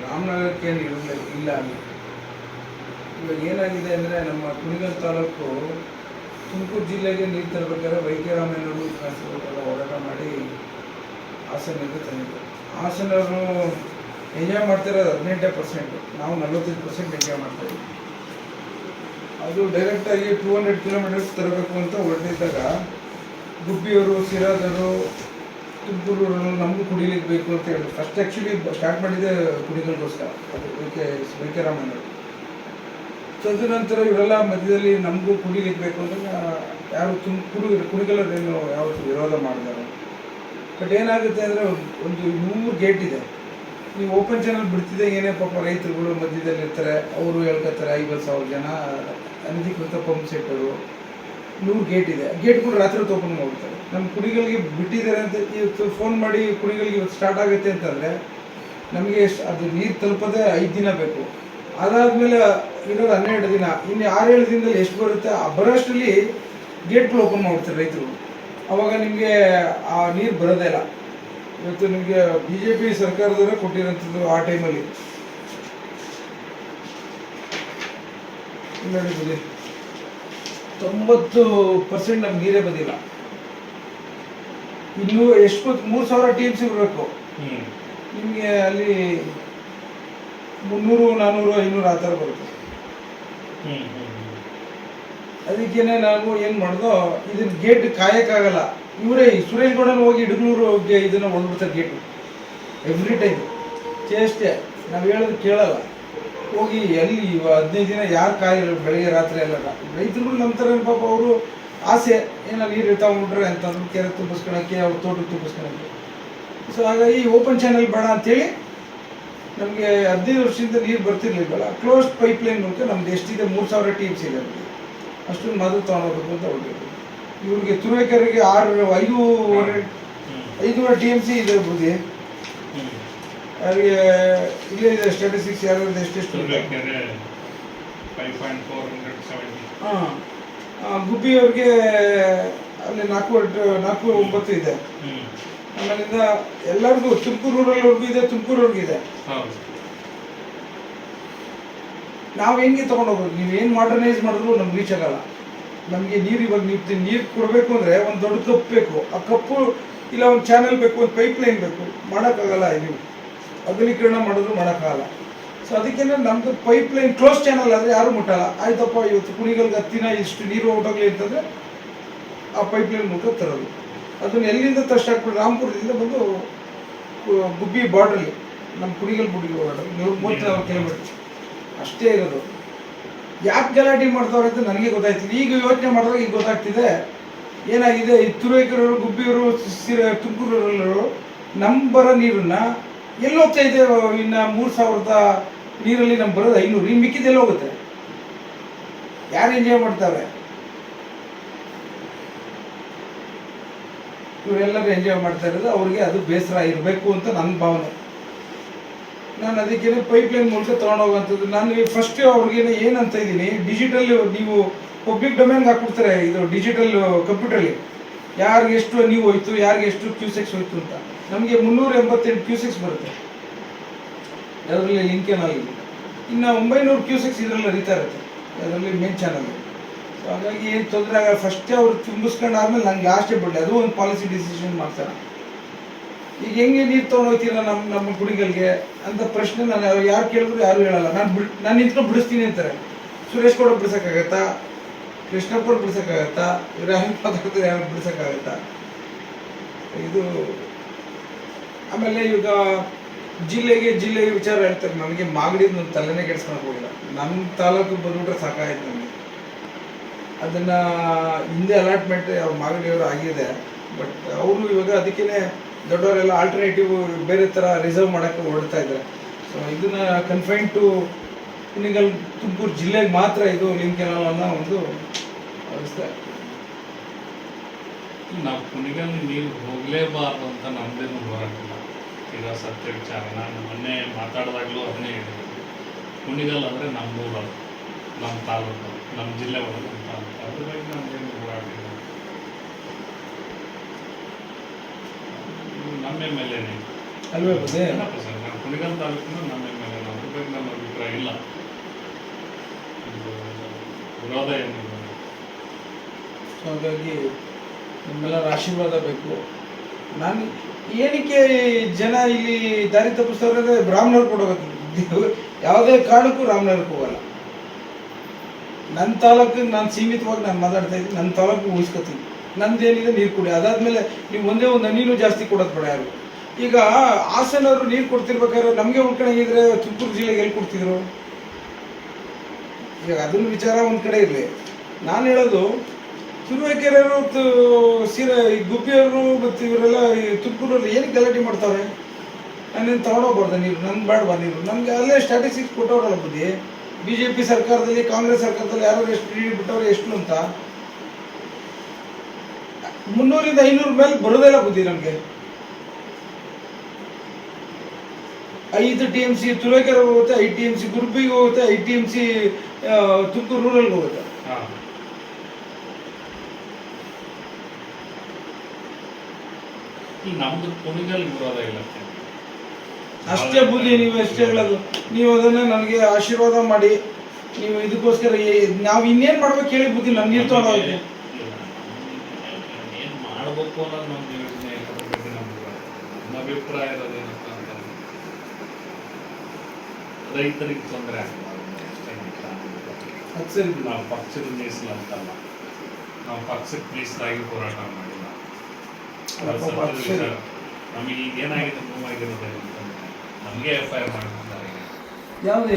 ರಾಮನಗರಕ್ಕೆ ಇಲ್ಲ ಅಲ್ಲಿ. ಇವಾಗ ಏನಾಗಿದೆ ಅಂದರೆ ನಮ್ಮ ಕುಣಿಗಲ್ ತಾಲೂಕು ತುಮಕೂರು ಜಿಲ್ಲೆಗೆ ನೀರು ತರಬೇಕಾದ್ರೆ ವೈದ್ಯರಾಮಯ್ಯನವರು ಕಾಸರಗೋಡೆಲ್ಲ ಹೋರಾಟ ಮಾಡಿ ಹಾಸನದಿಂದ ತಂದಿದ್ದು. ಹಾಸನವರು ಎಂಜಾಯ್ ಮಾಡ್ತಿರೋದು 18%, ನಾವು 45% ಎಂಜಾಯ್ ಮಾಡ್ತಾಯಿದ್ವಿ. ಅದು ಡೈರೆಕ್ಟಾಗಿ 200 ಕಿಲೋಮೀಟರ್ಸ್ ತರಬೇಕು ಅಂತ ಹೊರಟಿದ್ದಾಗ ಗುಬ್ಬಿಯವರು, ಸಿರಾದವರು, ತುಮಕೂರು ನಮಗೂ ಕುಡಿಲಿಕ್ಕೆ ಬೇಕು ಅಂತ ಹೇಳಿದ್ರು. ಫಸ್ಟ್ ಆ್ಯಕ್ಚುಲಿ ಸ್ಟಾರ್ಟ್ ಮಾಡಿದ್ದೆ ಕುಡಿಗಳಿಗೋಸ್ಕರ, ಅದು ವೈದ್ಯರಾಮಯ್ಯನವರು. ತದನಂತರ ಇವರೆಲ್ಲ ಮಧ್ಯದಲ್ಲಿ ನಮಗೂ ಕುಡಿಲಿಕ್ಕೆ ಬೇಕು ಅಂತ ಯಾರು ಕುಡಿಗಳರೇನು ಯಾವತ್ತು ವಿರೋಧ ಮಾಡಿದ್ದಾರೆ. ಬಟ್ ಏನಾಗುತ್ತೆ ಅಂದರೆ ಒಂದು 100 ಗೇಟ್ ಇದೆ. ನೀವು ಓಪನ್ ಚಾನಲ್ ಬಿಡ್ತಿದ್ದೆ ಏನೇ ಪಾಪ ರೈತರುಗಳು ಮಧ್ಯದಲ್ಲಿ ಇರ್ತಾರೆ, ಅವರು ಹೇಳ್ಕೊತಾರೆ 50,000 ಜನ ಅನಧಿಕೃತ ಪಂಪ್ ಸೆಟ್ಟರು. 100 ಗೇಟ್ ಇದೆ. ಗೇಟ್ಗಳು ರಾತ್ರಿ ಹೊತ್ತು ಓಪನ್ ಮಾಡ್ತಾರೆ. ನಮ್ಮ ಕುಡಿಗಳಿಗೆ ಬಿಟ್ಟಿದ್ದಾರೆ ಅಂತ ಇವತ್ತು ಫೋನ್ ಮಾಡಿ ಕುಡಿಗಳಿಗೆ ಇವತ್ತು ಸ್ಟಾರ್ಟ್ ಆಗುತ್ತೆ ಅಂತಂದರೆ ನಮಗೆ ಅದು ನೀರು ತಲುಪೋದೇ 5 ದಿನ ಬೇಕು. ಅದಾದಮೇಲೆ ಇರೋದು 12 ದಿನ. ಇನ್ನು 6-7 ದಿನದಲ್ಲಿ ಎಷ್ಟು ಬರುತ್ತೆ ಬರೋಷ್ಟರಲ್ಲಿ ಗೇಟ್ಗಳು ಓಪನ್ ಮಾಡ್ತಾರೆ ರೈತರು. ಆವಾಗ ನಿಮಗೆ ಆ ನೀರು ಬರೋದೇ ಇಲ್ಲ. ಇವತ್ತು ನಿಮಗೆ BJP ಸರ್ಕಾರದವರೇ ಕೊಟ್ಟಿರೋಂಥದ್ದು ಆ ಟೈಮಲ್ಲಿ ನೋಡಿ ಬುದ್ಧಿ 90% ನಮ್ಗೆ ನೀರೇ ಬಂದಿಲ್ಲ. ಇನ್ನೂ ಎಷ್ಟು 3,000 TMC ಇರಬೇಕು ನಿಮಗೆ, ಅಲ್ಲಿ 300, 400, 500 ಆ ಥರ ಬರುತ್ತೆ. ಅದಕ್ಕೇನೆ ನಾವು ಏನು ಮಾಡೋದು, ಇದನ್ನ ಗೇಟ್ ಕಾಯಕ್ಕಾಗಲ್ಲ. ಇವರೇ ಸುರೇಶ್ ಗೌಡನ ಹೋಗಿ ಇಡಗಲೂರಿಗೆ ಇದನ್ನು ಹೊಡೆದ್ಬಿಡ್ತಾರೆ ಗೇಟು ಎವ್ರಿ ಟೈಮ್. ಚೇಷ್ಟೆ, ನಾವು ಹೇಳೋದು ಕೇಳಲ್ಲ. ಹೋಗಿ ಎಲ್ಲಿ 15 ದಿನ ಯಾರು ಕಾಯಿಲ್ಲ, ಬೆಳಗ್ಗೆ ರಾತ್ರಿ ಎಲ್ಲ ರೈತರುಗಳು ನಮ್ಮ ಥರ ಪಾಪ ಅವರು ಆಸೆ ಏನೋ ನೀರು ತಗೊಂಡ್ಬಿಟ್ರೆ ಅಂತಂದ್ರು, ಕೆರೆ ತುಂಬಿಸ್ಕೊಳಕ್ಕೆ, ಅವ್ರ ತೋಟಕ್ಕೆ ತುಂಬಿಸ್ಕೊಳಕ್ಕೆ. ಸೊ ಹಾಗಾಗಿ ಓಪನ್ ಚಾನಲ್ ಬೇಡ ಅಂಥೇಳಿ ನಮಗೆ 15 ವರ್ಷದಿಂದ ನೀರು ಬರ್ತಿರ್ಲಿಲ್ವಲ್ಲ, ಕ್ಲೋಸ್ಡ್ ಪೈಪ್ಲೈನ್ ಮೂಲಕ ನಮ್ದು ಎಷ್ಟಿದೆ 3,000 TMC ಇದೆ, ಅಷ್ಟೊಂದು ಮೊದಲು ತೊಗೊಳೋಬೇಕು ಅಂತ ಹೊರಟಿದ್ರು. ಇವ್ರಿಗೆ ತುರುವೇಕೆರೆಗೆ 500 TMC ಇದೆ ಬುದ್ಧಿ. ಅವರಿಗೆ ಇಲ್ಲೇ ಇದೆ ಸ್ಟ್ಯಾಟಿಸ್ಟಿಕ್ಸ್ ಯಾರ್ಯಾರು ಎಷ್ಟೆಷ್ಟು. ಗುಬ್ಬಿಯವ್ರಿಗೆ ಅಲ್ಲಿ 4.9 ಇದೆ. ಆಮೇಲಿಂದ ಎಲ್ಲರಿಗೂ ತುಮಕೂರು ರೂರಲ್ವರೆಗೂ ಇದೆ, ತುಮಕೂರವ್ರಿಗೂ ಇದೆ. ನಾವು ಹೆಂಗೆ ತೊಗೊಂಡೋಗ್ಬೇಕು, ನೀವೇನು ಮಾಡರ್ನೈಸ್ ಮಾಡಿದ್ರು ನಮ್ಗೆ ರೀಚ್ ಆಗಲ್ಲ. ನಮಗೆ ನೀರು ಇವಾಗ ನೀರು ಕೊಡಬೇಕು ಅಂದರೆ ಒಂದು ದೊಡ್ಡ ಕಪ್ ಬೇಕು. ಆ ಕಪ್ಪು ಇಲ್ಲ ಒಂದು ಚಾನಲ್ ಬೇಕು, ಒಂದು ಪೈಪ್ಲೈನ್ ಬೇಕು, ಮಾಡೋಕ್ಕಾಗಲ್ಲ. ನೀವು ಅಗಲೀಕರಣ ಮಾಡಿದ್ರು ಮಾಡೋಕ್ಕಾಗಲ್ಲ. ಸೊ ಅದಕ್ಕೆ ನಮ್ಮದು ಪೈಪ್ಲೈನ್ ಕ್ಲೋಸ್ ಚಾನಲ್ ಆದರೆ ಯಾರೂ ಮುಟ್ಟಲ್ಲ. ಆಯ್ತಪ್ಪ ಇವತ್ತು ಕುಣಿಗಲ್ಗೆ 10 ದಿನ ಇಷ್ಟು ನೀರು ಹೊರಟೋಗ್ಲಿ ಅಂತಂದರೆ ಆ ಪೈಪ್ಲೈನ್ ಮೂಲಕ ತರೋದು. ಅದನ್ನು ಎಲ್ಲಿಂದ ಸ್ಟಾರ್ಟ್ ಮಾಡಿ ರಾಮಪುರದಿಂದ ಬಂದು ಗುಬ್ಬಿ ಬಾರ್ಡ್ರಲ್ಲಿ ನಮ್ಮ ಕುಣಿಗಲ್ ಬುಡಿಗೆ ಬಾರ್ಡ್ರಲ್ಲಿ 134 ಕಿಲೋಮೀಟರ್ ಅಷ್ಟೇ ಇರೋದು. ಯಾಕೆ ಗಲಾಟೆ ಮಾಡ್ತಾವ್ರೆ ಅಂತ ನನಗೆ ಗೊತ್ತಾಯ್ತಿಲ್ಲ. ಈಗ ಯೋಚನೆ ಮಾಡಿದಾಗ ಈಗ ಗೊತ್ತಾಗ್ತಿದೆ ಏನಾಗಿದೆ. ಈ ತುರುವೇಕೆರೆಯವರು, ಗುಬ್ಬಿಯವರು, ತುಮಕೂರವರು ನಮ್ಮ ಬರೋ ನೀರನ್ನು ಎಲ್ಲಿ ಹೋಗ್ತಾ ಇದೆ. ಇನ್ನು 3,000 ನೀರಲ್ಲಿ ನಮ್ಗೆ ಬರೋದು 500. ಇನ್ನು ಮಿಕ್ಕಿದೆಲ್ಲ ಹೋಗುತ್ತೆ. ಯಾರು ಎಂಜಾಯ್ ಮಾಡ್ತಾರೆ? ಇವರೆಲ್ಲರೂ ಎಂಜಾಯ್ ಮಾಡ್ತಾ ಇರೋದು. ಅವ್ರಿಗೆ ಅದು ಬೇಸರ ಇರಬೇಕು ಅಂತ ನನ್ನ ಭಾವನೆ. ನಾನು ಅದಕ್ಕೆ ಪೈಪ್ಲೈನ್ ಮೂಲಕ ತೊಗೊಂಡೋಗುವಂಥದ್ದು. ನಾನು ಫಸ್ಟ್ ಅವ್ರಿಗೇನೆ ಏನಂತ ಇದ್ದೀನಿ, ಡಿಜಿಟಲ್ ನೀವು ಪಬ್ಲಿಕ್ ಡೊಮೇನ್ಗೆ ಹಾಕ್ಬಿಡ್ತಾರೆ. ಇದು ಡಿಜಿಟಲ್ ಕಂಪ್ಯೂಟರ್ಲಿ ಯಾರಿಗೆ ಎಷ್ಟು ನೀವು ಹೋಯ್ತು, ಯಾರಿಗೆ ಎಷ್ಟು ಕ್ಯೂಸೆಕ್ಸ್ ಹೋಯ್ತು ಅಂತ. ನಮಗೆ 388 ಕ್ಯೂಸೆಕ್ಸ್ ಬರುತ್ತೆ ಅದರಲ್ಲಿ ಲಿಂಕ್ ಏನಾಗಿದೆ. ಇನ್ನು 900 ಕ್ಯೂಸೆಕ್ಸ್ ಇದರಲ್ಲಿ ಹರಿತಾ ಇರುತ್ತೆ ಅದರಲ್ಲಿ ಮೇನ್ ಚಾನಲ್. ಸೊ ಹಾಗಾಗಿ ಏನು ತೊಂದರೆ ಆಗಲ್ಲ. ಫಸ್ಟೇ ಅವ್ರು ತುಂಬಿಸ್ಕೊಂಡು ಆದ್ಮೇಲೆ ನಂಗೆ ಲಾಸ್ಟೇ ಬಿಡಲಿ, ಅದು ಒಂದು ಪಾಲಿಸಿ ಡಿಸಿಷನ್ ಮಾಡ್ತಾರೆ. ಈಗ ಹೆಂಗೆ ನೀರು ತೊಗೊಂಡೋಗ್ತೀರ ನಮ್ಮ ಕುಡಿಗಳಿಗೆ ಅಂತ ಪ್ರಶ್ನೆ ನಾನು ಯಾರು ಕೇಳಿದ್ರು ಯಾರು ಹೇಳಲ್ಲ. ನಾನು ನಿಂತ್ಕೊಂಡು ಬಿಡಿಸ್ತೀನಿ ಅಂತಾರೆ. ಸುರೇಶ್ ಗೌಡ ಬಿಡಿಸೋಕ್ಕಾಗತ್ತಾ? ಕೃಷ್ಣಪ್ಪರು ಬಿಡಿಸೋಕ್ಕಾಗತ್ತಾ? ರಾಹುಲ್ ಮಾತಾಡ್ತಾರೆ ಯಾರು ಬಿಡಿಸೋಕ್ಕಾಗತ್ತಾ? ಇದು ಆಮೇಲೆ ಈಗ ಜಿಲ್ಲೆಗೆ ವಿಚಾರ ಹೇಳ್ತಾರೆ. ನನಗೆ ಮಾಗಡಿದ ನನ್ನ ತಲೆನೇ ಕೆಡ್ಸ್ಕೊಳಕ್ಕೆ ಹೋಗಿಲ್ಲ. ನಮ್ಮ ತಾಲೂಕು ಬಂದ್ಬಿಟ್ರೆ ಸಾಕಾಯ್ತು ನನಗೆ. ಅದನ್ನು ಹಿಂದೆ ಅಲಾಟ್ಮೆಂಟ್ ಅವ್ರು ಮಾಗಡಿಯವರು ಆಗಿದೆ. ಬಟ್ ಅವರು ಇವಾಗ ಅದಕ್ಕೇ ದೊಡ್ಡವರೆಲ್ಲ ಆಲ್ಟರ್ನೇಟಿವ್ ಬೇರೆ ಥರ ರಿಸರ್ವ್ ಮಾಡೋಕ್ಕೆ ಹೊರಡ್ತಾ ಇದ್ದಾರೆ. ಸೊ ಇದನ್ನು ಕನ್ಫೈನ್ ಟು ಕುಣಿಗಲ್ ತುಮಕೂರು ಜಿಲ್ಲೆಗೆ ಮಾತ್ರ ಇದು ಲಿಂಕ್ ಕೆನಾಲ್ ಅನ್ನೋ ಒಂದು ವ್ಯವಸ್ಥೆ. ನಾವು ಕುಣಿಗಲ್ ನೀರು ಹೋಗಲೇಬಾರ್ದು ಅಂತ ನಮ್ಮದೇನು ಹೋರಾಟಿಲ್ಲ. ಈಗ ಸತ್ಯ ವಿಚಾರ ನಾನು ಮೊನ್ನೆ ಮಾತಾಡಿದಾಗಲೂ ಅದನ್ನೇ ಹೇಳಿದೆ. ಕುಣಿಗಲ್ ಅಂದರೆ ನಮ್ಮ ಊರು, ನಮ್ಮ ತಾಲೂಕು, ನಮ್ಮ ಜಿಲ್ಲೆ ಒಳಗೆ ಅಂತ ಅದ್ರಾಗಿ ನಮ್ಮದೇನು ಹೋರಾಟಿಲ್ಲ. ನಮ್ಮ ಮೇಲೆ ಅಲ್ವೇ ಬುದ್ಧಿ? ಕುಣಿಗಲ್ ತಾಲೂಕಿನ ನಮ್ಮ ಮೇಲೆ ಅದ್ರ ಬಗ್ಗೆ ನಮ್ಮ ಅಭಿಪ್ರಾಯ ಇಲ್ಲ, ಇದು ವಿರೋಧ ಏನಿಲ್ಲ. ಸೊ ಹಾಗಾಗಿ ನಿಮ್ಮೆಲ್ಲರ ಆಶೀರ್ವಾದ ಬೇಕು. ನಾನು ಏನಕ್ಕೆ ಜನ ಇಲ್ಲಿ ದಾರಿ ತಪ್ಪಿಸ್ತವ್ರೆ ಅಂದರೆ ಬ್ರಾಹ್ಮಣರು ಕೊಡೋದು, ಯಾವುದೇ ಕಾರಣಕ್ಕೂ ರಾಮನಗರಕ್ಕೆ ಹೋಗಲ್ಲ. ನನ್ನ ತಾಲೂಕಿಗೆ ನಾನು ಸೀಮಿತವಾಗಿ ನಾನು ಮಾತಾಡ್ತಾ ಇದ್ದೀನಿ, ನನ್ನ ತಾಲೂಕು ಉಳಿಸ್ಕೊತೀನಿ. ನಂದೇನಿದೆ ನೀರು ಕುಡಿ, ಅದಾದಮೇಲೆ ನೀವು ಒಂದೇ ಒಂದು ಹನಿನೂ ಜಾಸ್ತಿ ಕೊಡೋದು ಬೇಡ ಯಾರು. ಈಗ ಹಾಸನವರು ನೀರು ಕೊಡ್ತಿರ್ಬೇಕಾದ್ರೆ ನಮಗೆ ಉಳ್ಕೊಂಡಿದ್ರೆ ತುಮಕೂರು ಜಿಲ್ಲೆಗೆ ಎಲ್ಲಿ ಕೊಡ್ತಿದ್ರು? ಈಗ ಅದನ್ನ ವಿಚಾರ ಒಂದು ಕಡೆ ಇರಲಿ. ನಾನು ಹೇಳೋದು ತುರುವೇಕೆರೆಯವರು ಈ ಗುಬ್ಬಿಯವರು ಮತ್ತು ಇವರೆಲ್ಲ ಈ ತುಮಕೂರಲ್ಲಿ ಏನಕ್ಕೆ ಗಲಾಟೆ ಮಾಡ್ತಾವ್ರೆ? ನಾನೇನು ತಗೊಂಡೋಗ್ಬಾರ್ದು ನೀರು, ನನ್ಗೆ ಬೇಡವಾ ನೀರು? ನಮಗೆ ಅಲ್ಲೇ ಸ್ಟ್ಯಾಟಿಸ್ಟಿಕ್ಸ್ ಕೊಟ್ಟವ್ರಲ್ಲ ಬುದ್ಧಿ. BJP ಸರ್ಕಾರದಲ್ಲಿ, ಕಾಂಗ್ರೆಸ್ ಸರ್ಕಾರದಲ್ಲಿ ಯಾರು ಎಷ್ಟು ನೀರು ಬಿಟ್ಟವ್ರೆ ಎಷ್ಟು ಅಂತ 300ರಿಂದ 500 ಮೇಲೆ ಬರೋದಿಲ್ಲ ಬುದ್ಧಿ ನಮಗೆ. 5 TMC ತುರುವೇಕೆರೆ ಹೋಗುತ್ತೆ, 5 TMC ಗುರ್ಬಿಗೆ ಹೋಗುತ್ತೆ, 5 TMC ತುಮಕೂರು ರೂರಲ್ಗೆ ಹೋಗುತ್ತೆ. ನಮ್ದು ಕುಣಿಗಲ್ ವಿರೋಧ ಇಲ್ಲ ಅಷ್ಟೇ ಬುದ್ಧಿ. ನೀವು ಎಷ್ಟೇ ಹೇಳೋದು, ನೀವು ಅದನ್ನ ನನಗೆ ಆಶೀರ್ವಾದ ಮಾಡಿ, ನೀವು ಇದಕ್ಕೋಸ್ಕರ ನಾವು ಇನ್ನೇನು ಮಾಡ್ಬೇಕು ಹೇಳಿ ಬುದ್ಧಿ. ನನ್ನ ನೀರು ತೊಗೊಂಡೋಗಿ ಏನು ಮಾಡಬೇಕು ಅನ್ನೋದು ನಮ್ಮ ಯೋಚನೆ ಬಗ್ಗೆ ನಮ್ಮ ಅಭಿಪ್ರಾಯ ಇರೋದೇನಪ್ಪ ಅಂತಂದ್ರೆ ರೈತರಿಗೆ ತೊಂದರೆ ಆಗಬಾರ್ದು ಅಷ್ಟೇ. ಅದು ಸರಿ. ನಾವು ಪಕ್ಷದ ಮೀಸಲು ಅಂತಲ್ಲ, ನಾವು ಪಕ್ಷಕ್ಕೆ ಮೀಸಲಾಗಿ ಹೋರಾಟ ಮಾಡಿಲ್ಲ. ನಮಗೆ ಈಗ ಏನಾಗಿದೆ, ನೋವಾಗಿರೋದೇನು ಅಂತಂದ್ರೆ ನಮಗೆ FIR ಮಾಡಿದ್ದಾರೆ. ಯಾವುದೇ